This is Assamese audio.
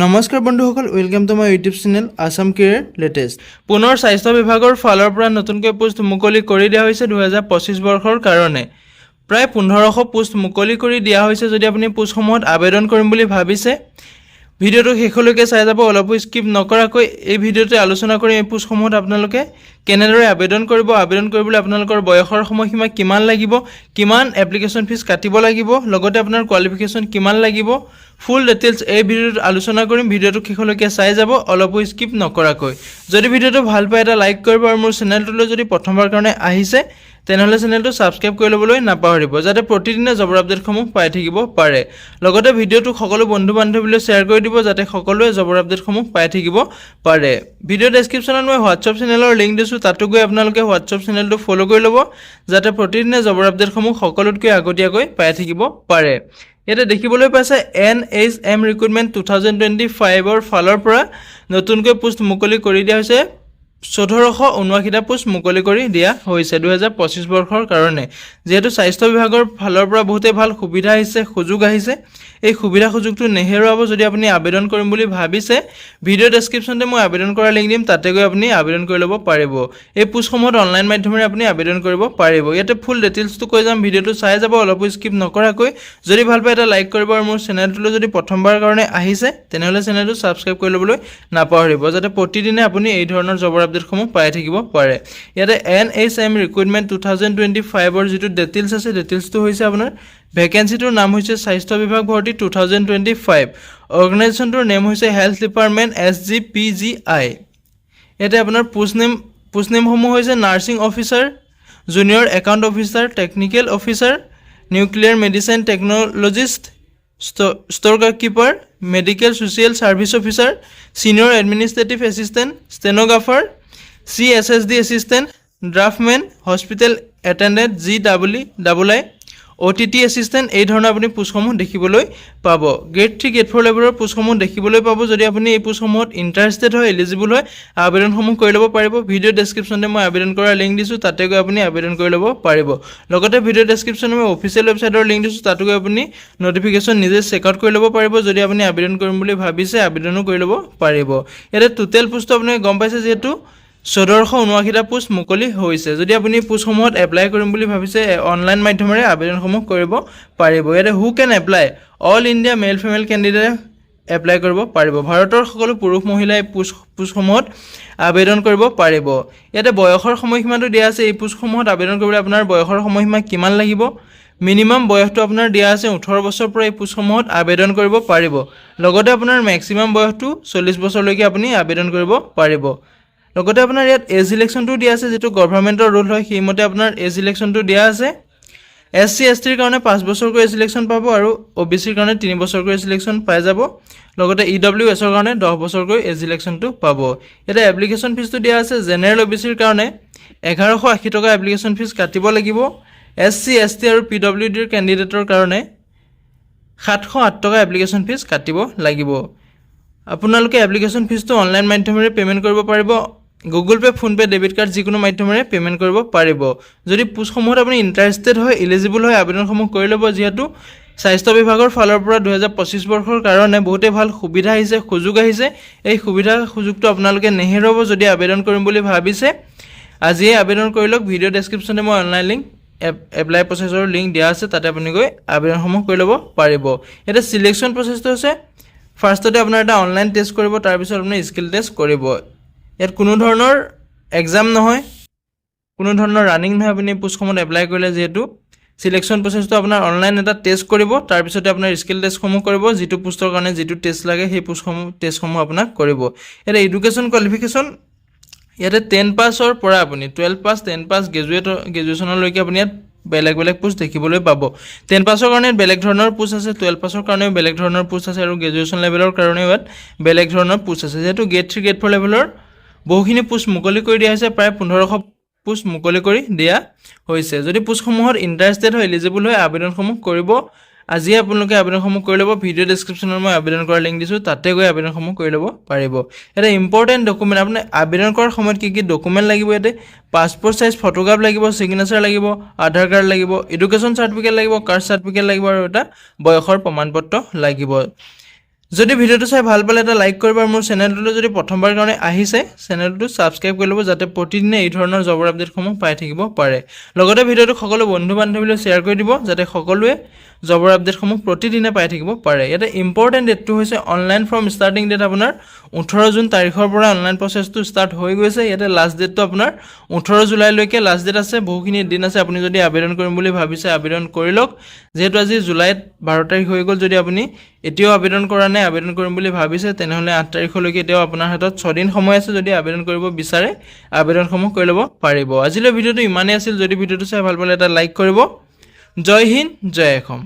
নমস্কাৰ বন্ধুসকল, welcome to my YouTube channel Assam career latest. পুনৰ স্বাস্থ্য বিভাগৰ ফালৰ পৰা নতুনকৈ পোষ্ট মুকলি কৰি দিয়া হৈছে 2025 বৰ্ষৰ কাৰণে। প্ৰায় 1500 পোষ্ট মুকলি কৰি দিয়া হৈছে। যদি আপুনি পোষ্টসমূহত আবেদন কৰিম বুলি ভাবিছে, ভিডিঅ'টো শেষলৈকে চাই যাব, অলপো স্কিপ নকৰাকৈ। এই ভিডিঅ'তে আলোচনা কৰিম এই পোষ্টসমূহত আপোনালোকে কেনেদৰে আবেদন কৰিব, আবেদন কৰিবলৈ আপোনালোকৰ বয়সৰ সময়সীমা কিমান লাগিব, কিমান এপ্লিকেশ্যন ফিজ কাটিব লাগিব, লগতে আপোনাৰ কোৱালিফিকেশ্যন কিমান লাগিব, ফুল ডিটেইলছ এই ভিডিঅ'টোত আলোচনা কৰিম। ভিডিঅ'টো শেষলৈকে চাই যাব, অলপো স্কিপ নকৰাকৈ। যদি ভিডিঅ'টো ভাল পায় এটা লাইক কৰিব, আৰু মোৰ চেনেলটোলৈ যদি প্ৰথমবাৰ কাৰণে আহিছে তেনেহ'লে চেনেলটো ছাবস্ক্ৰাইব কৰি ল'বলৈ নাপাহৰিব, যাতে প্ৰতিদিনে জবৰ আপডেটসমূহ পাই থাকিব পাৰে। লগতে ভিডিঅ'টো সকলো বন্ধু বান্ধৱীলৈ শ্বেয়াৰ কৰি দিব, যাতে সকলোৱে জবৰ আপডেটসমূহ পাই থাকিব পাৰে। ভিডিঅ' ডেছক্ৰিপশ্যনত মই হোৱাটছআপ চেনেলৰ লিংক দিছোঁ, তাতো গৈ আপোনালোকে হোৱাটছআপ চেনেলটো ফ'ল' কৰি ল'ব, যাতে প্ৰতিদিনে জবৰ আপডেটসমূহ সকলোতকৈ আগতীয়াকৈ পাই থাকিব পাৰে। ইয়াতে দেখিবলৈ পাইছে NHM ৰিক্ৰুটমেণ্ট 2025ৰ ফালৰ পৰা নতুনকৈ পোষ্ট মুকলি কৰি দিয়া হৈছে। 1479টা পোষ্ট মুকলি কৰি দিয়া হৈছে 2025 বৰ্ষৰ কাৰণে। যিহেতু স্বাস্থ্য বিভাগৰ ফালৰ পৰা বহুতেই ভাল সুবিধা আহিছে, সুযোগ আহিছে, এই সুবিধা সুযোগটো নেহেৰুৱাব। যদি আপুনি আবেদন কৰিম বুলি ভাবিছে, ভিডিঅ' ডেছক্ৰিপশ্যনতে মই আবেদন কৰাৰ লিংক দিম, তাতে গৈ আপুনি আবেদন কৰি ল'ব পাৰিব। এই পোষ্টসমূহত অনলাইন মাধ্যমেৰে আপুনি আবেদন কৰিব পাৰিব। ইয়াতে ফুল ডিটেইলছটো কৈ যাম, ভিডিঅ'টো চাই যাব, অলপো স্কিপ নকৰাকৈ। যদি ভাল পায় এটা লাইক কৰিব, আৰু মোৰ চেনেলটোলৈ যদি প্ৰথমবাৰ কাৰণে আহিছে তেনেহ'লে চেনেলটো ছাবস্ক্ৰাইব কৰি ল'বলৈ নাপাহৰিব, যাতে প্ৰতিদিনে আপুনি এই ধৰণৰ জবৰ আপডেটসমূহ পাই থাকিব পাৰে। ইয়াতে NHM ৰিক্ৰুটমেণ্ট 2025ৰ যিটো ডিটেইলছ আছে, ডিটেইলছটো হৈছে আপোনাৰ ভেকেঞ্চিটোৰ নাম হৈছে স্বাস্থ্য বিভাগ ভৰ্তি 2025, অৰ্গেনাইজেশ্যনটোৰ নেম হৈছে হেল্থ ডিপাৰ্টমেণ্ট SGPGI। ইয়াতে আপোনাৰ পোষ্ট নেমসমূহ হৈছে nursing officer, junior account officer, technical officer, nuclear medicine technologist, store keeper, medical social service officer, senior administrative assistant, stenographer, CSSD assistant, draftsmen, hospital attendant GEEI, OTT assistant, এই ধৰণৰ আপুনি পোষ্টসমূহ দেখিবলৈ পাব। গ্ৰেড 3, গ্ৰেড 4 লেভেলৰ পোষ্টসমূহ দেখিবলৈ পাব। যদি আপুনি এই পোষ্টসমূহত ইণ্টাৰেষ্টেড হয়, এলিজিবল হয়, আবেদনসমূহ কৰি ল'ব পাৰিব। ভিডিঅ' ডেছক্ৰিপশ্যনতে মই আবেদন কৰাৰ লিংক দিছোঁ, তাতে গৈ আপুনি আবেদন কৰি ল'ব পাৰিব। লগতে ভিডিঅ' ডেছক্ৰিপশ্যনত মই অফিচিয়েল ৱেবছাইটৰ লিংক দিছোঁ, তাতো গৈ আপুনি ন'টিফিকেশ্যন নিজে চেক আউট কৰি ল'ব পাৰিব। যদি আপুনি আবেদন কৰিম বুলি ভাবিছে, আবেদনো কৰি ল'ব পাৰিব। ইয়াতে টোটেল পোষ্টটো আপুনি গম পাইছে, যিহেতু 1479টা পোষ্ট মুকলি হৈছে। যদি আপুনি পোষ্টসমূহত এপ্লাই কৰিম বুলি ভাবিছে, অনলাইন মাধ্যমেৰে আবেদনসমূহ কৰিব পাৰিব। ইয়াতে who can apply, all India male female candidate apply কৰিব পাৰিব। ভাৰতৰ সকলো পুৰুষ মহিলাই পোষ্টসমূহত আবেদন কৰিব পাৰিব। ইয়াতে বয়সৰ সময়সীমাটো দিয়া আছে। এই পোষ্টসমূহত আবেদন কৰিবলৈ আপোনাৰ বয়সৰ সময়সীমা কিমান লাগিব, মিনিমাম বয়সটো আপোনাৰ দিয়া আছে 18 বছৰৰ পৰা এই পোষ্টসমূহত আবেদন কৰিব পাৰিব। লগতে আপোনাৰ মেক্সিমাম বয়সটো 40 বছৰলৈকে আপুনি আবেদন কৰিব পাৰিব। লগতে আপোনাৰ ইয়াত এজ ইলেকশ্যনটো দিয়া আছে, যিটো গভৰ্ণমেণ্টৰ ৰুল হয়, সেইমতে আপোনাৰ এজ ইলেকশ্যনটো দিয়া আছে। SC STৰ কাৰণে 5 বছৰকৈ এজ ইলেকশ্যন পাব, আৰু OBCৰ কাৰণে 3 বছৰকৈ এজ ইলেকশ্যন পাই যাব। লগতে EWSৰ কাৰণে 10 বছৰকৈ এজ ইলেকশ্যনটো পাব। ইয়াতে এপ্লিকেশ্যন ফিজটো দিয়া আছে। জেনেৰেল OBCৰ কাৰণে 1180 টকা এপ্লিকেশ্যন ফিজ কাটিব লাগিব। SC ST আৰু PWDৰ কেণ্ডিডেটৰ কাৰণে 708 টকা এপ্লিকেশ্যন ফিজ কাটিব লাগিব। আপোনালোকে এপ্লিকেশ্যন ফিজটো অনলাইন মাধ্যমেৰে পে'মেণ্ট কৰিব পাৰিব। Google pay', PhonePe', debit card যিকোনো মাধ্যমেৰে পে'মেণ্ট কৰিব পাৰিব। যদি পোষ্টসমূহত আপুনি ইণ্টাৰেষ্টেড হয়, এলিজিবল হয়, আবেদনসমূহ কৰি ল'ব। যিহেতু স্বাস্থ্য বিভাগৰ ফালৰ পৰা 2025 বৰ্ষৰ কাৰণে বহুতেই ভাল সুবিধা আহিছে, সুযোগ আহিছে। এই সুযোগটো আপোনালোকে নেহেৰুৱাব। যদি আবেদন কৰিম বুলি ভাবিছে, আজিয়ে আবেদন কৰি লওক। ভিডিঅ' ডেছক্ৰিপশ্যনে মই online link, apply processor link দিয়া আছে, তাতে আপুনি গৈ আবেদনসমূহ কৰি ল'ব পাৰিব। ইয়াতে চিলেকশ্যন প্ৰচেছটো হৈছে, ফাৰ্ষ্টতে আপোনাৰ এটা অনলাইন টেষ্ট কৰিব, তাৰপিছত আপুনি স্কিল টেষ্ট কৰিব। ইয়াত কোনো ধৰণৰ এক্সাম নহয়, কোনো ধৰণৰ ৰানিং নহয়। আপুনি পোষ্টসমূহত এপ্লাই কৰিলে, যিহেতু চিলেকশ্যন প্ৰচেছটো আপোনাৰ অনলাইন এটা টেষ্ট কৰিব, তাৰপিছতে আপোনাৰ স্কিল টেষ্টসমূহ কৰিব। যিটো পোষ্টৰ কাৰণে যিটো টেষ্ট লাগে, সেই টেষ্টসমূহ আপোনাক কৰিব। ইয়াতে এডুকেশ্যন কোৱালিফিকেশ্যন, ইয়াতে 10 পাছৰ পৰা আপুনি 12 পাছ, 10 পাছ, গ্ৰেজুৱেশ্যনলৈকে আপুনি ইয়াত বেলেগ বেলেগ পোষ্ট দেখিবলৈ পাব। 10 পাছৰ কাৰণে বেলেগ ধৰণৰ পোষ্ট আছে, 12 পাছৰ কাৰণেও বেলেগ ধৰণৰ পোষ্ট আছে, আৰু গ্ৰেজুৱেশ্যন লেভেলৰ কাৰণেও ইয়াত বেলেগ ধৰণৰ পোষ্ট আছে। যিহেতু গ্ৰেড 3, গ্ৰেড 4 লেভেলৰ বহুখিনি পোষ্ট মুকলি কৰি দিয়া হৈছে, প্ৰায় 1500 পোষ্ট মুকলি কৰি দিয়া হৈছে। যদি পোষ্টসমূহত ইণ্টাৰেষ্টেড হয়, এলিজিবল হয়, আবেদনসমূহ কৰিব। আজিয়ে আপোনালোকে আবেদনসমূহ কৰি ল'ব। ভিডিঅ' ডেছক্ৰিপশ্যনত মই আবেদন কৰাৰ লিংক দিছোঁ, তাতে গৈ আবেদনসমূহ কৰি ল'ব পাৰিব। ইয়াতে ইম্পৰ্টেণ্ট ডকুমেণ্ট, আপুনি আবেদন কৰাৰ সময়ত কি কি ডকুমেণ্ট লাগিব, ইয়াতে পাছপৰ্ট চাইজ ফটোগ্ৰাফ লাগিব, ছিগনেচাৰ লাগিব, আধাৰ কাৰ্ড লাগিব, এডুকেশ্যন চাৰ্টিফিকেট লাগিব, কাষ্ট চাৰ্টিফিকেট লাগিব, আৰু এটা বয়সৰ প্ৰমাণপত্ৰ লাগিব। যদি ভিডিঅ'টো চাই ভাল পালে এটা লাইক কৰিব আৰু মোৰ চেনেলটোলৈ যদি প্ৰথমবাৰ কাৰণে আহিছে চেনেলটো ছাবস্ক্ৰাইব কৰি ল'ব যাতে প্ৰতিদিনে এই ধৰণৰ জবৰ আপডেটসমূহ পাই থাকিব পাৰে লগতে ভিডিঅ'টো সকলো বন্ধু বান্ধৱীলৈ শ্বেয়াৰ কৰি দিব যাতে সকলোৱে জবৰ আপডেটসমূহ প্ৰতিদিনে পাই থাকিব পাৰে ইয়াতে ইম্পৰ্টেণ্ট ডেটটো হৈছে অনলাইন ফৰ্ম ষ্টাৰ্টিং ডেট আপোনাৰ 18 জুন তাৰিখৰ পৰা অনলাইন প্ৰচেছটো ষ্টাৰ্ট হৈ গৈছে ইয়াতে লাষ্ট ডেটটো আপোনাৰ 18 জুলাইলৈকে লাষ্ট ডেট আছে বহুখিনি দিন আছে আপুনি যদি আবেদন কৰিম বুলি ভাবিছে আবেদন কৰি লওক যেহেতু আজি জুলাইত 12 তাৰিখ হৈ গ'ল যদি আপুনি এতিয়াও আবেদন কৰা নাই আবেদন কৰিম বুলি ভাবিছে তেনেহলে 8 তাৰিখলৈকে এতিয়াও আপোনাৰ হাতত 6 দিন সময় আছে যদি আবেদন কৰিব বিচাৰে আবেদনসমূহ কৰি ল'ব পাৰিব আজিলৈ ভিডিঅ'টো ইমানেই আছিল যদি ভিডিঅ'টো চাই ভাল পালে এটা লাইক কৰিব জয় হিন্দ জয় অসম